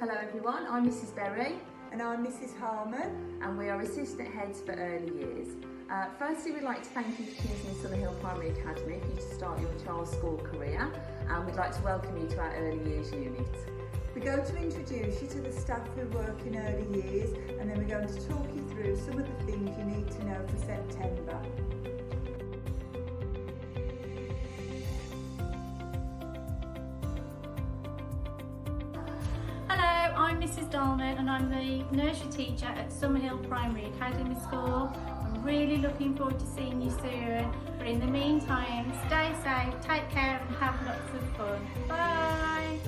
Hello everyone, I'm Mrs Berry And I'm Mrs Harmon. and we are assistant heads for early years. Firstly, we'd like to thank you for choosing Summerhill Primary Academy for you to start your child's school career, and we'd like to welcome you to our early years unit. We're going to introduce you to the staff who work in early years, and then we're going to talk you through some of the things you need to know for September. Hello, I'm Mrs Dolman and I'm the nursery teacher at Summerhill Primary Academy School. I'm really looking forward to seeing you soon, but in the meantime, stay safe, take care and have lots of fun. Bye!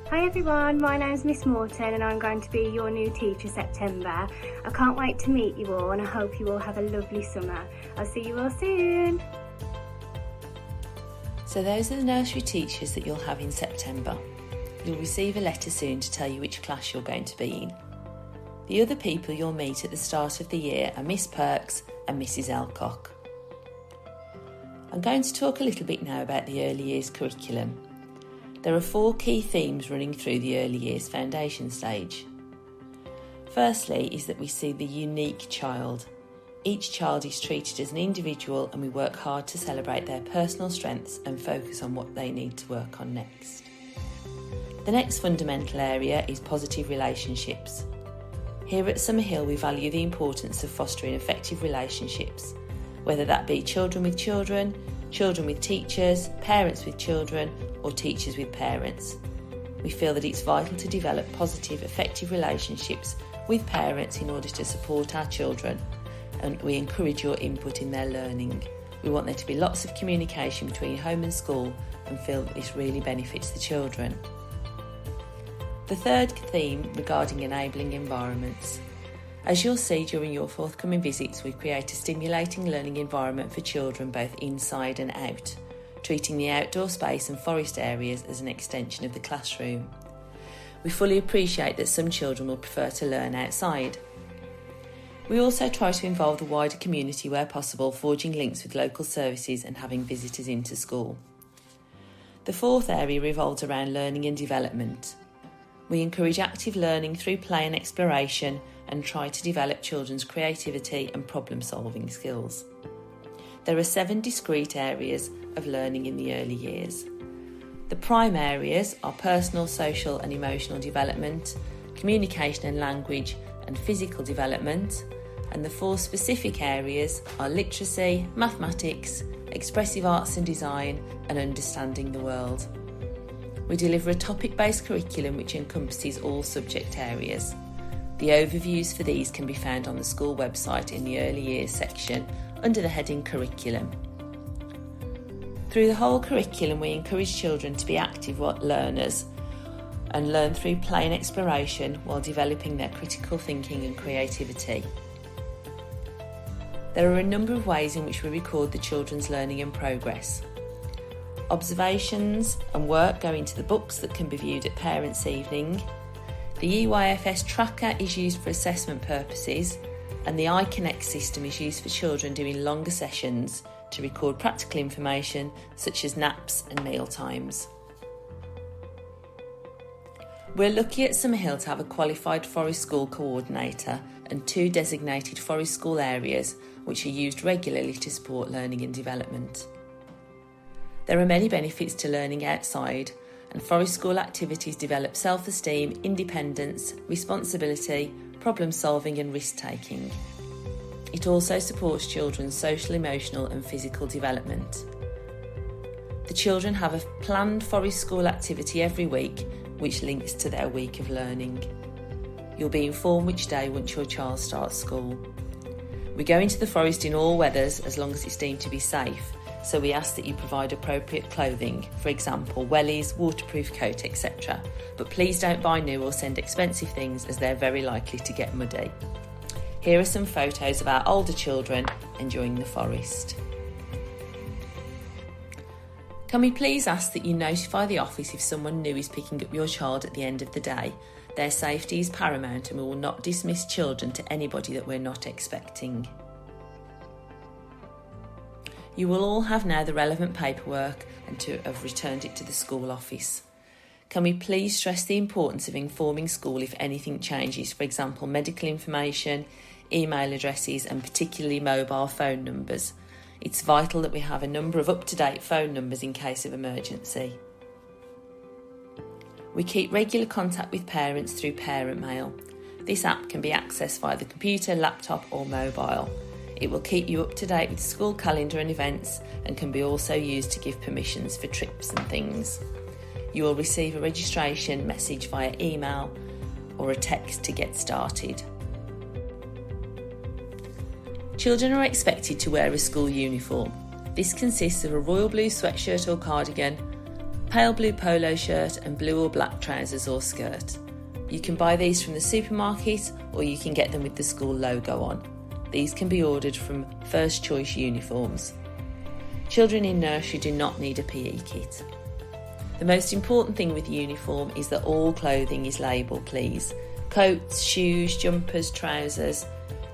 Hi everyone, my name's Miss Morton and I'm going to be your new teacher September. I can't wait to meet you all and I hope you all have a lovely summer. I'll see you all soon. So those are the nursery teachers that you'll have in September. You'll receive a letter soon to tell you which class you're going to be in. The other people you'll meet at the start of the year are Miss Perks and Mrs Elcock. I'm going to talk a little bit now about the early years curriculum. There are 4 key themes running through the early years foundation stage. Firstly is that we see the unique child. Each child is treated as an individual and we work hard to celebrate their personal strengths and focus on what they need to work on next. The next fundamental area is positive relationships. Here at Summerhill we value the importance of fostering effective relationships, whether that be children with children, children with teachers, parents with children or teachers with parents. We feel that it's vital to develop positive, effective relationships with parents in order to support our children, and we encourage your input in their learning. We want there to be lots of communication between home and school and feel that this really benefits the children. The third theme regarding enabling environments. As you'll see during your forthcoming visits, we create a stimulating learning environment for children both inside and out, treating the outdoor space and forest areas as an extension of the classroom. We fully appreciate that some children will prefer to learn outside. We also try to involve the wider community where possible, forging links with local services and having visitors into school. The fourth area revolves around learning and development. We encourage active learning through play and exploration and try to develop children's creativity and problem-solving skills. There are 7 discrete areas of learning in the early years. The prime areas are personal, social and emotional development, communication and language and physical development, and the 4 specific areas are literacy, mathematics, expressive arts and design and understanding the world. We deliver a topic-based curriculum which encompasses all subject areas. The overviews for these can be found on the school website in the early years section under the heading Curriculum. Through the whole curriculum we encourage children to be active learners and learn through play and exploration while developing their critical thinking and creativity. There are a number of ways in which we record the children's learning and progress. Observations and work go into the books that can be viewed at Parents' Evening. The EYFS tracker is used for assessment purposes, and the iConnect system is used for children doing longer sessions to record practical information such as naps and meal times. We're lucky at Summerhill to have a qualified forest school coordinator and 2 designated forest school areas which are used regularly to support learning and development. There are many benefits to learning outside, and forest school activities develop self-esteem, independence, responsibility, problem-solving and risk-taking. It also supports children's social, emotional and physical development. The children have a planned forest school activity every week which links to their week of learning. You'll be informed which day once your child starts school. We go into the forest in all weathers as long as it's deemed to be safe, so we ask that you provide appropriate clothing, for example wellies, waterproof coat, etc. But please don't buy new or send expensive things as they're very likely to get muddy. Here are some photos of our older children enjoying the forest. Can we please ask that you notify the office if someone new is picking up your child at the end of the day? Their safety is paramount and we will not dismiss children to anybody that we're not expecting. You will all have now the relevant paperwork and to have returned it to the school office. can we please stress the importance of informing school if anything changes, for example, medical information, email addresses and particularly mobile phone numbers. It's vital that we have a number of up-to-date phone numbers in case of emergency. We keep regular contact with parents through parent mail. This app can be accessed via the computer, laptop or mobile. It will keep you up to date with school calendar and events and can be also used to give permissions for trips and things. You will receive a registration message via email or a text to get started. Children are expected to wear a school uniform. This consists of a royal blue sweatshirt or cardigan, pale blue polo shirt and blue or black trousers or skirt. You can buy these from the supermarket or you can get them with the school logo on. These can be ordered from First Choice Uniforms. Children in nursery do not need a PE kit. The most important thing with uniform is that all clothing is labelled, please. Coats, shoes, jumpers, trousers.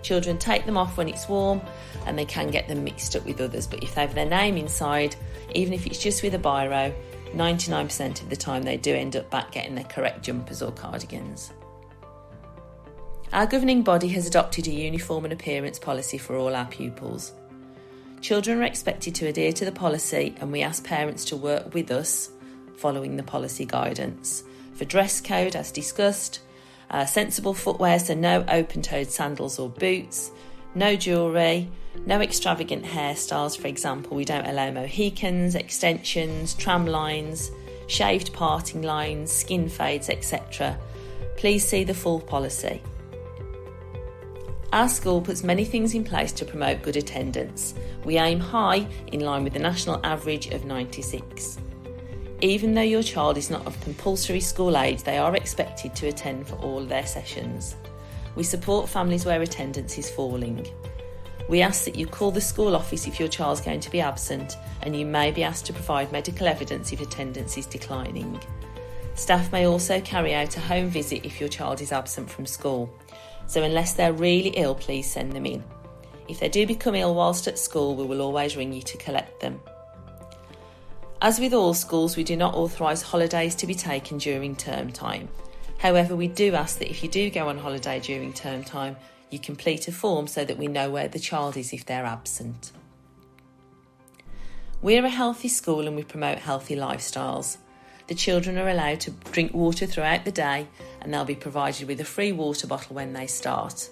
Children take them off when it's warm and they can get them mixed up with others, but if they have their name inside, even if it's just with a biro, 99% of the time they do end up back getting their correct jumpers or cardigans. Our governing body has adopted a uniform and appearance policy for all our pupils. Children are expected to adhere to the policy and we ask parents to work with us following the policy guidance. For dress code, as discussed, sensible footwear, so no open-toed sandals or boots, no jewellery, no extravagant hairstyles. For example, we don't allow mohicans, extensions, tram lines, shaved parting lines, skin fades, etc. Please see the full policy. Our school puts many things in place to promote good attendance. We aim high, in line with the national average of 96. Even though your child is not of compulsory school age, they are expected to attend for all their sessions. We support families where attendance is falling. We ask that you call the school office if your child's going to be absent, and you may be asked to provide medical evidence if attendance is declining. Staff may also carry out a home visit if your child is absent from school. So unless they're really ill, please send them in. If they do become ill whilst at school, we will always ring you to collect them. As with all schools, we do not authorise holidays to be taken during term time. However, we do ask that if you do go on holiday during term time, you complete a form so that we know where the child is if they're absent. We're a healthy school and we promote healthy lifestyles. The children are allowed to drink water throughout the day and they'll be provided with a free water bottle when they start.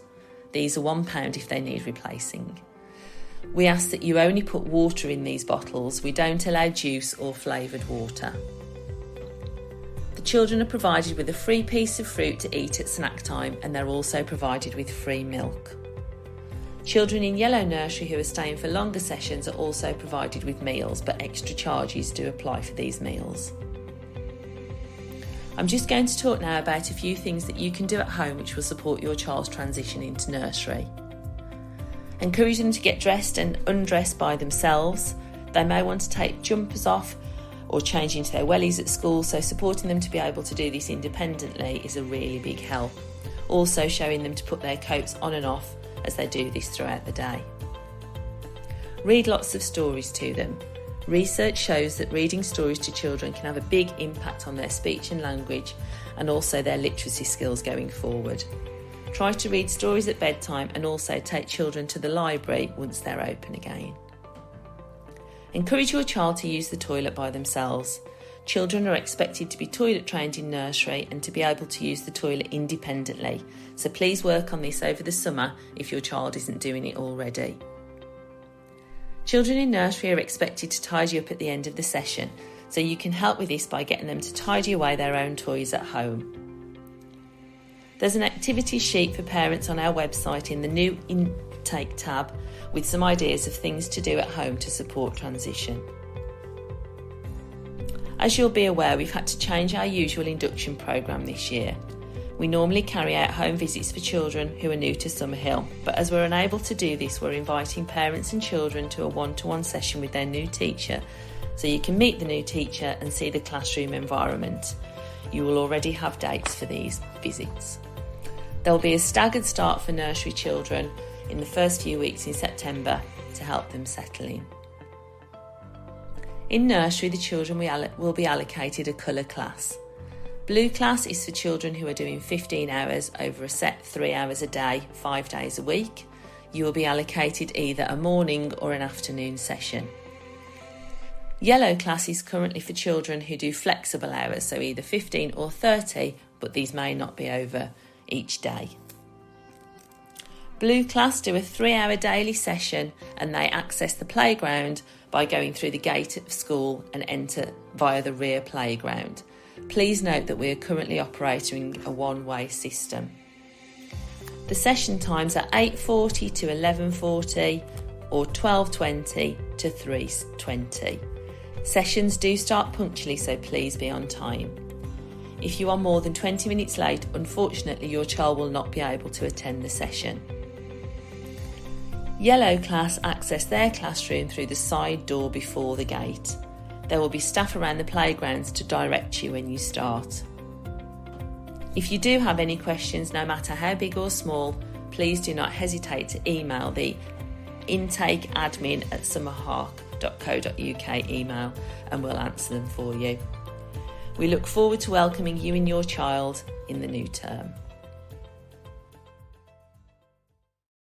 These are £1 if they need replacing. We ask that you only put water in these bottles. We don't allow juice or flavoured water. The children are provided with a free piece of fruit to eat at snack time and they're also provided with free milk. Children in yellow nursery who are staying for longer sessions are also provided with meals, but extra charges do apply for these meals. I'm just going to talk now about a few things that you can do at home which will support your child's transition into nursery. Encourage them to get dressed and undressed by themselves. They may want to take jumpers off or change into their wellies at school, so supporting them to be able to do this independently is a really big help. Also showing them to put their coats on and off as they do this throughout the day. Read lots of stories to them. Research shows that reading stories to children can have a big impact on their speech and language and also their literacy skills going forward. Try to read stories at bedtime and also take children to the library once they're open again. Encourage your child to use the toilet by themselves. Children are expected to be toilet trained in nursery and to be able to use the toilet independently, so please work on this over the summer if your child isn't doing it already. Children in nursery are expected to tidy up at the end of the session, so you can help with this by getting them to tidy away their own toys at home. There's an activities sheet for parents on our website in the new intake tab with some ideas of things to do at home to support transition. As you'll be aware, we've had to change our usual induction programme this year. We normally carry out home visits for children who are new to Summerhill, but as we're unable to do this, we're inviting parents and children to a one-to-one session with their new teacher, so you can meet the new teacher and see the classroom environment. You will already have dates for these visits. There will be a staggered start for nursery children in the first few weeks in September to help them settle in. In nursery, the children will be allocated a colour class. Blue class is for children who are doing 15 hours over a set 3 hours a day, 5 days a week. You will be allocated either a morning or an afternoon session. Yellow class is currently for children who do flexible hours, so either 15 or 30, but these may not be over each day. Blue class do a 3-hour daily session and they access the playground by going through the gate of school and enter via the rear playground. Please note that we are currently operating a one-way system. The session times are 8:40 to 11:40 or 12:20 to 3:20. Sessions do start punctually, so please be on time. If you are more than 20 minutes late, unfortunately your child will not be able to attend the session. Yellow class access their classroom through the side door before the gate. There will be staff around the playgrounds to direct you when you start. If you do have any questions, no matter how big or small, please do not hesitate to email the intakeadmin@summerhark.co.uk email and we'll answer them for you. We look forward to welcoming you and your child in the new term.